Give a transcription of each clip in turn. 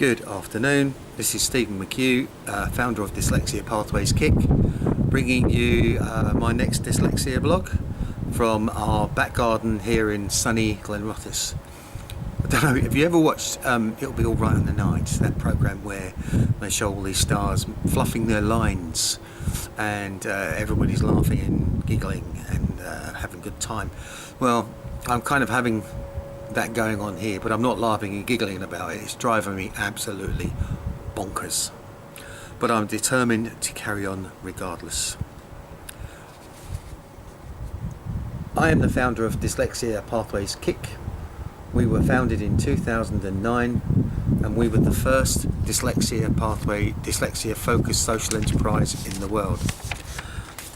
Good afternoon, this is Steve McCue, founder of Dyslexia Pathways CIC, bringing you my next dyslexia blog from our back garden here in sunny Glenrothes. I don't know, have you ever watched It'll Be Alright on the Night, that programme where they show all these stars fluffing their lines and everybody's laughing and giggling and having a good time? Well, I'm kind of having that going on here, but I'm not laughing and giggling about it. It's driving me absolutely bonkers, but I'm determined to carry on regardless. I am the founder of Dyslexia Pathways CIC. We were founded in 2009 and we were the first dyslexia pathway, dyslexia focused social enterprise in the world.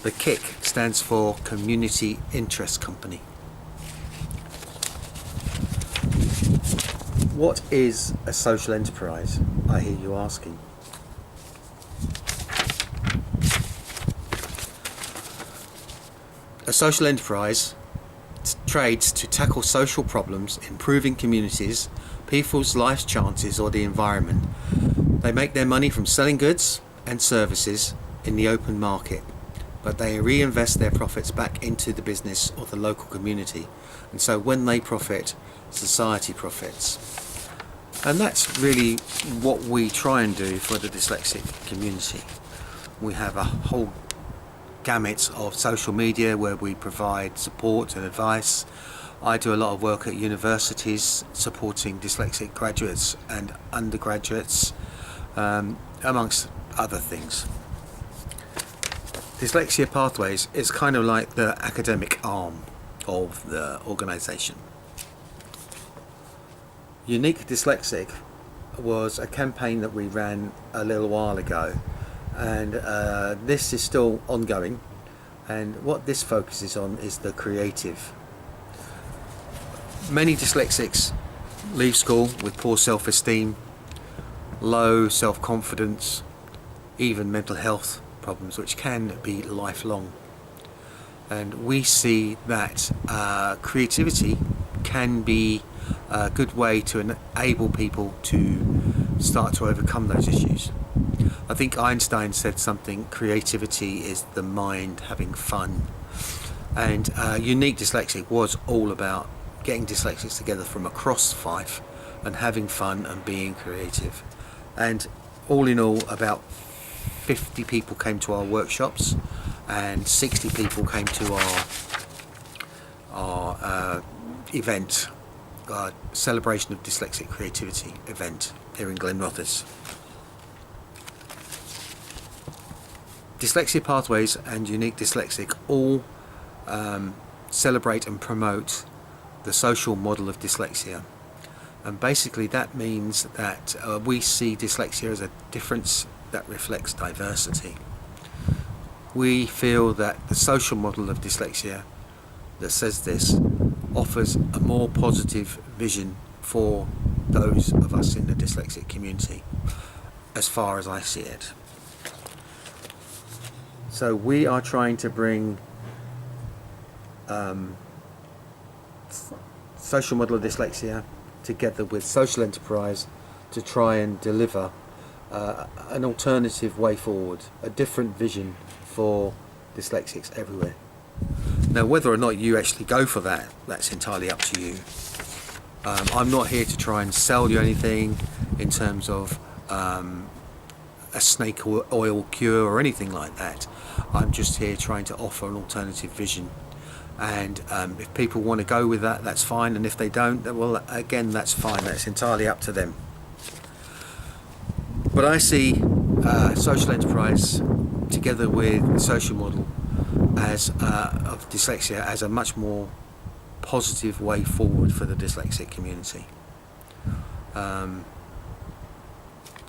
The CIC stands for Community Interest Company. What is a social enterprise, I hear you asking? A social enterprise trades to tackle social problems, improving communities, people's life chances or the environment. They make their money from selling goods and services in the open market, but they reinvest their profits back into the business or the local community. And so when they profit, society profits. And that's really what we try and do for the dyslexic community. We have a whole gamut of social media where we provide support and advice. I do a lot of work at universities supporting dyslexic graduates and undergraduates, amongst other things. Dyslexia Pathways is kind of like the academic arm of the organisation. Unique Dyslexic was a campaign that we ran a little while ago, and this is still ongoing, and what this focuses on is the creative. Many dyslexics leave school with poor self-esteem, low self-confidence, even mental health problems which can be lifelong, and we see that creativity can be a good way to enable people to start to overcome those issues. I think Einstein said something, creativity is the mind having fun, and Unique Dyslexic was all about getting dyslexics together from across Fife and having fun and being creative. And all in all, about 50 people came to our workshops and 60 people came to our event, celebration of dyslexic creativity event here in Glenrothes. Dyslexia Pathways and Unique Dyslexic all celebrate and promote the social model of dyslexia, and basically that means that we see dyslexia as a difference that reflects diversity. We feel that the social model of dyslexia that says this offers a more positive vision for those of us in the dyslexic community, as far as I see it. So we are trying to bring social model of dyslexia together with social enterprise to try and deliver an alternative way forward, a different vision for dyslexics everywhere. Now, whether or not you actually go for that, that's entirely up to you. I'm not here to try and sell you anything in terms of a snake oil cure or anything like that. I'm just here trying to offer an alternative vision, and if people want to go with that, that's fine, and if they don't, well, again, that's fine. That's entirely up to them. But I see social enterprise together with the social model as of dyslexia as a much more positive way forward for the dyslexic community. For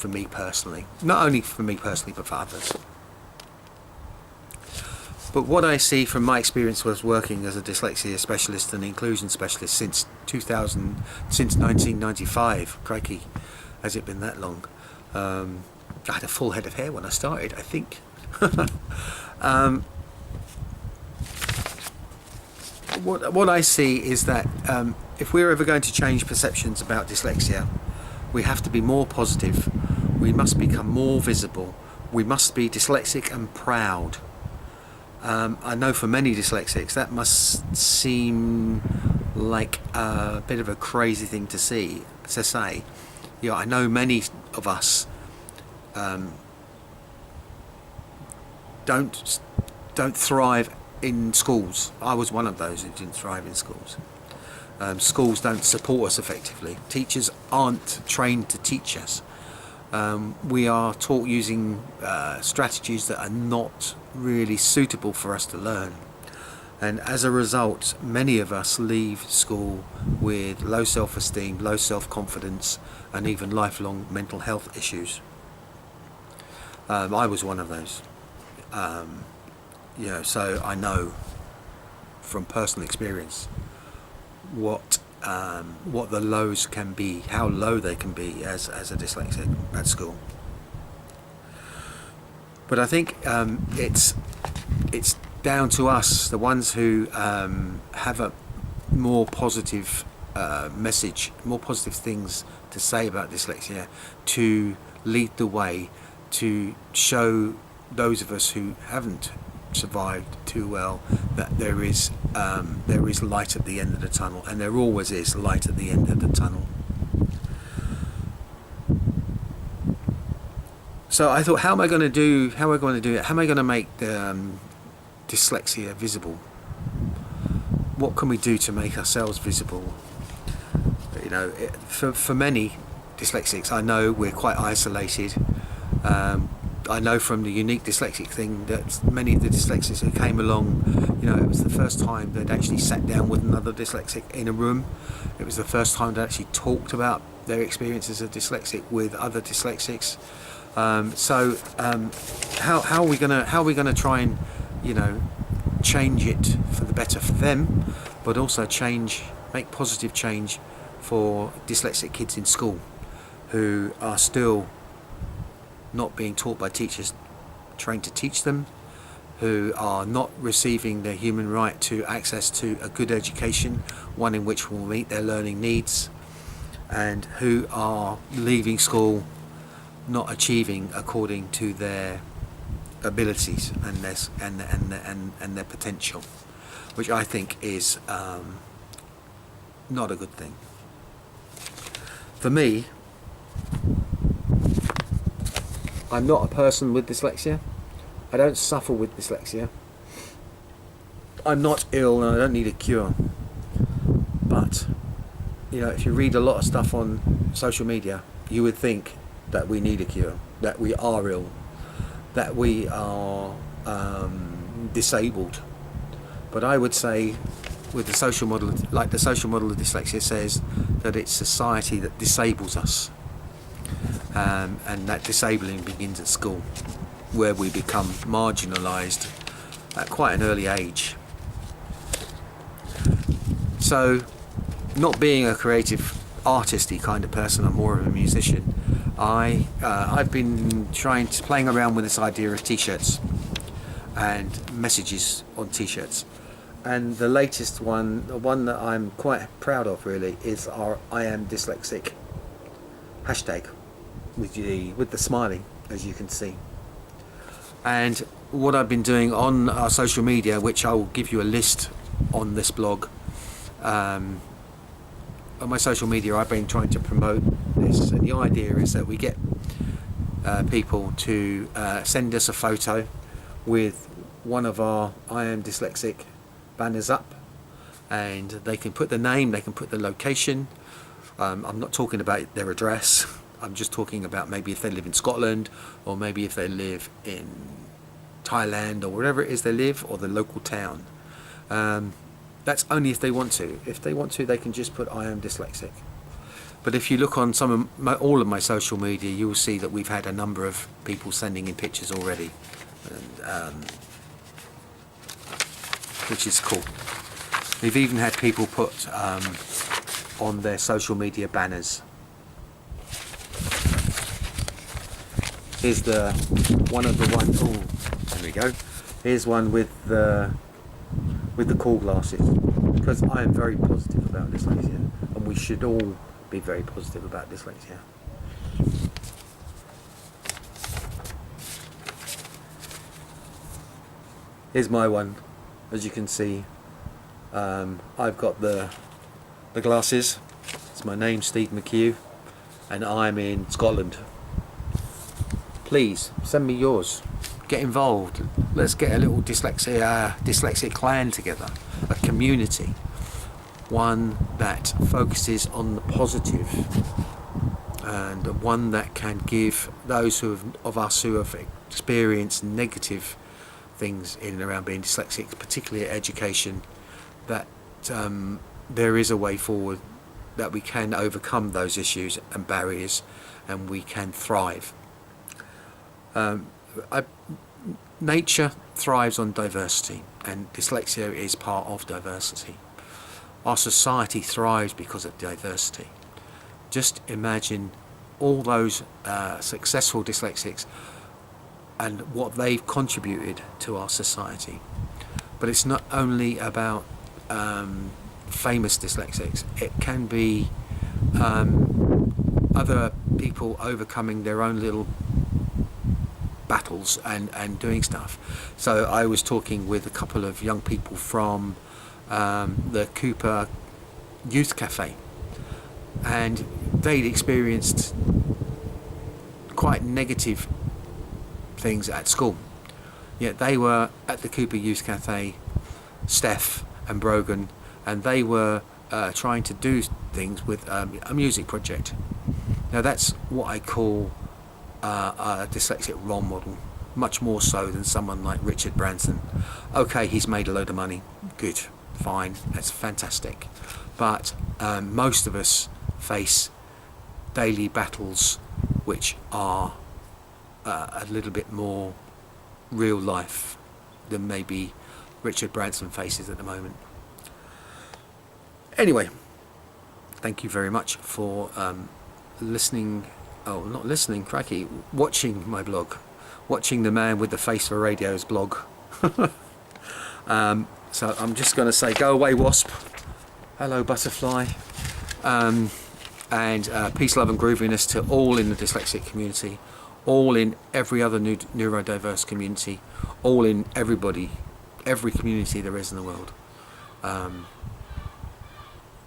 me personally, not only for me personally but for others. But what I see from my experience was working as a dyslexia specialist and inclusion specialist since 1995. Crikey, has it been that long? I had a full head of hair when I started, I think. What I see is that if we're ever going to change perceptions about dyslexia, We have to be more positive. We must become more visible. We must be dyslexic and proud. I know for many dyslexics that must seem like a bit of a crazy thing to say. I know many of us don't thrive in schools. I was one of those who didn't thrive in schools. Schools don't support us effectively. Teachers aren't trained to teach us. We are taught using strategies that are not really suitable for us to learn, and as a result many of us leave school with low self-esteem, low self-confidence, and even lifelong mental health issues. I was one of those. So I know from personal experience what the lows can be, how low they can be as a dyslexic at school. But I think it's down to us, the ones who have a more positive message, more positive things to say about dyslexia, to lead the way, to show those of us who haven't survived too well that there is light at the end of the tunnel, and there always is light at the end of the tunnel. So I thought, how am I going to do it? How am I going to make dyslexia visible? What can we do to make ourselves visible? For many dyslexics, I know we're quite isolated. I know from the Unique Dyslexic thing that many of the dyslexics who came along, it was the first time they'd actually sat down with another dyslexic in a room. It was the first time they actually talked about their experiences as dyslexic with other dyslexics. How are we gonna try and change it for the better for them, but also make positive change for dyslexic kids in school who are still not being taught by teachers trained to teach them, who are not receiving their human right to access to a good education, one in which will meet their learning needs, and who are leaving school not achieving according to their abilities and their potential, which I think is not a good thing. For me, I'm not a person with dyslexia. I don't suffer with dyslexia. I'm not ill and I don't need a cure. But, if you read a lot of stuff on social media, you would think that we need a cure, that we are ill, that we are disabled. But I would say, with the social model, like the social model of dyslexia says, that it's society that disables us. And that disabling begins at school, where we become marginalised at quite an early age. So, not being a creative, artisty kind of person, I'm more of a musician. I've been playing around with this idea of t-shirts and messages on t-shirts. And the latest one, the one that I'm quite proud of really, is our I am dyslexic hashtag with the smiley, as you can see. And what I've been doing on our social media, which I will give you a list on this blog, on my social media I've been trying to promote this, and the idea is that we get people to send us a photo with one of our I am dyslexic banners up, and they can put the name, they can put the location. I'm not talking about their address, I'm just talking about maybe if they live in Scotland, or maybe if they live in Thailand, or wherever it is they live, or the local town. That's only if they want to. If they want to, they can just put I am dyslexic. But if you look on all of my social media, you will see that we've had a number of people sending in pictures already, and, which is cool. We've even had people put on their social media banners. Here's one of the ones. Oh, there we go. Here's one with the cool glasses, because I am very positive about dyslexia, and we should all be very positive about dyslexia. Here's my one. As you can see, I've got the glasses. It's my name, Steve McCue, and I'm in Scotland. Please send me yours. Get involved. Let's get a little dyslexic clan together, a community, one that focuses on the positive, and one that can give those of us who have experienced negative things in and around being dyslexic, particularly education, that there is a way forward, that we can overcome those issues and barriers, and we can thrive. Nature thrives on diversity, and dyslexia is part of diversity. Our society thrives because of diversity. Just imagine all those successful dyslexics and what they've contributed to our society. But it's not only about famous dyslexics. It can be other people overcoming their own little battles and doing stuff. So I was talking with a couple of young people from the Cooper Youth Cafe, and they'd experienced quite negative things at school, yet they were at the Cooper Youth Cafe, Steph and Brogan, and they were trying to do things with a music project. Now that's what I call a dyslexic role model, much more so than someone like Richard Branson. Okay, he's made a load of money, good, fine, that's fantastic, but most of us face daily battles which are a little bit more real life than maybe Richard Branson faces at the moment. Anyway, thank you very much for listening. Oh, not listening, cracky, watching my blog, watching the man with the face for radio's blog. So I'm just going to say, go away, wasp. Hello, butterfly. And peace, love and grooviness to all in the dyslexic community, all in every other neurodiverse community, all in everybody, every community there is in the world.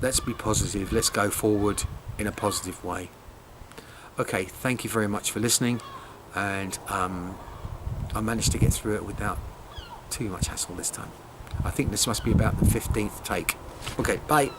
Let's be positive, let's go forward in a positive way. Okay, thank you very much for listening, and I managed to get through it without too much hassle this time. I think this must be about the 15th take. Okay, bye.